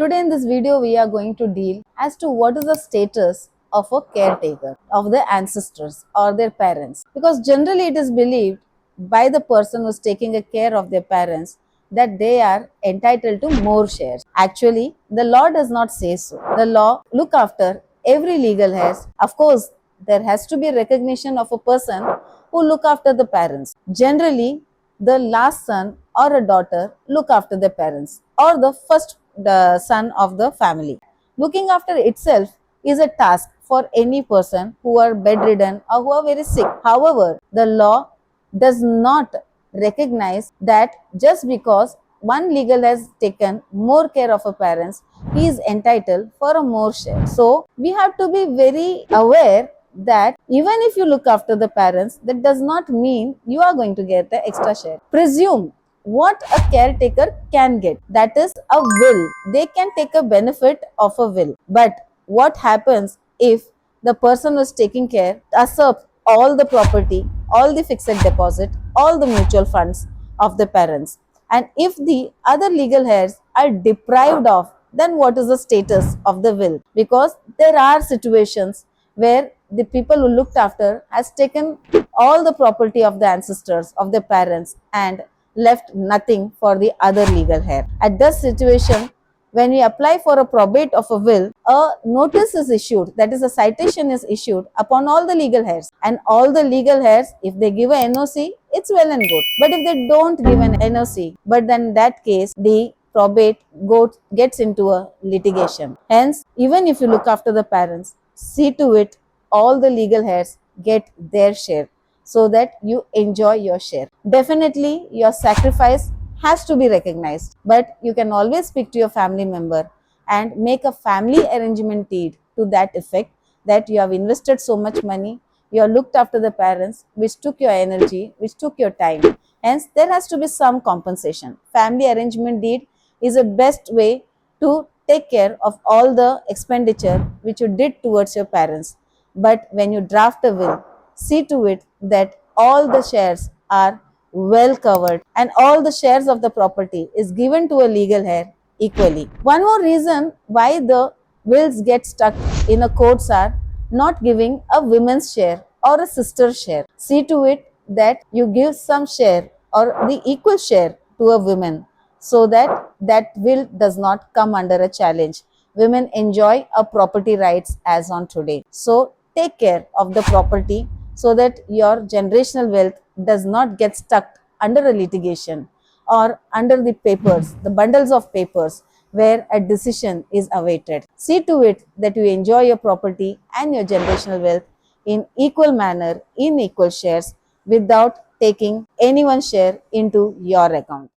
Today in this video we are going to deal as to what is the status of a caretaker of the ancestors or their parents, because generally it is believed by the person who is taking a care of their parents that they are entitled to more shares. Actually, the law does not say so. The law look after every legal heirs. Of course, there has to be recognition of a person who look after the parents. Generally, the last son or a daughter look after their parents, or the first son of the family. Looking after itself is a task for any person who are bedridden or who are very sick. However, the law does not recognize that just because one legal has taken more care of a parents, he is entitled for a more share. So we have to be very aware that even if you look after the parents, that does not mean you are going to get the extra share. Presume what a caretaker can get, that is a will. They can take a benefit of a will, but what happens if the person who is taking care usurps all the property, all the fixed deposit, all the mutual funds of the parents, and if the other legal heirs are deprived of, then what is the status of the will? Because there are situations where the people who looked after has taken all the property of the ancestors, of the parents, and left nothing for the other legal heir. At this situation, when we apply for a probate of a will, a notice is issued, that is a citation is issued upon all the legal heirs, and all the legal heirs, if they give a NOC, it's well and good. But if they don't give an NOC, but then in that case, the probate gets into a litigation. Hence, even if you look after the parents, see to it all the legal heirs get their share so that you enjoy your share. Definitely, your sacrifice has to be recognized, but you can always speak to your family member and make a family arrangement deed to that effect, that you have invested so much money, you have looked after the parents, which took your energy, which took your time. Hence, there has to be some compensation. Family arrangement deed is the best way to take care of all the expenditure which you did towards your parents. But when you draft a will, see to it that all the shares are well covered and all the shares of the property is given to a legal heir equally. One more reason why the wills get stuck in a courts are not giving a woman's share or a sister's share. See to it that you give some share or the equal share to a woman, so that that will does not come under a challenge. Women enjoy a property rights as on today. So take care of the property so that your generational wealth does not get stuck under a litigation or under the papers, the bundles of papers where a decision is awaited. See to it that you enjoy your property and your generational wealth in equal manner, in equal shares, without taking anyone's share into your account.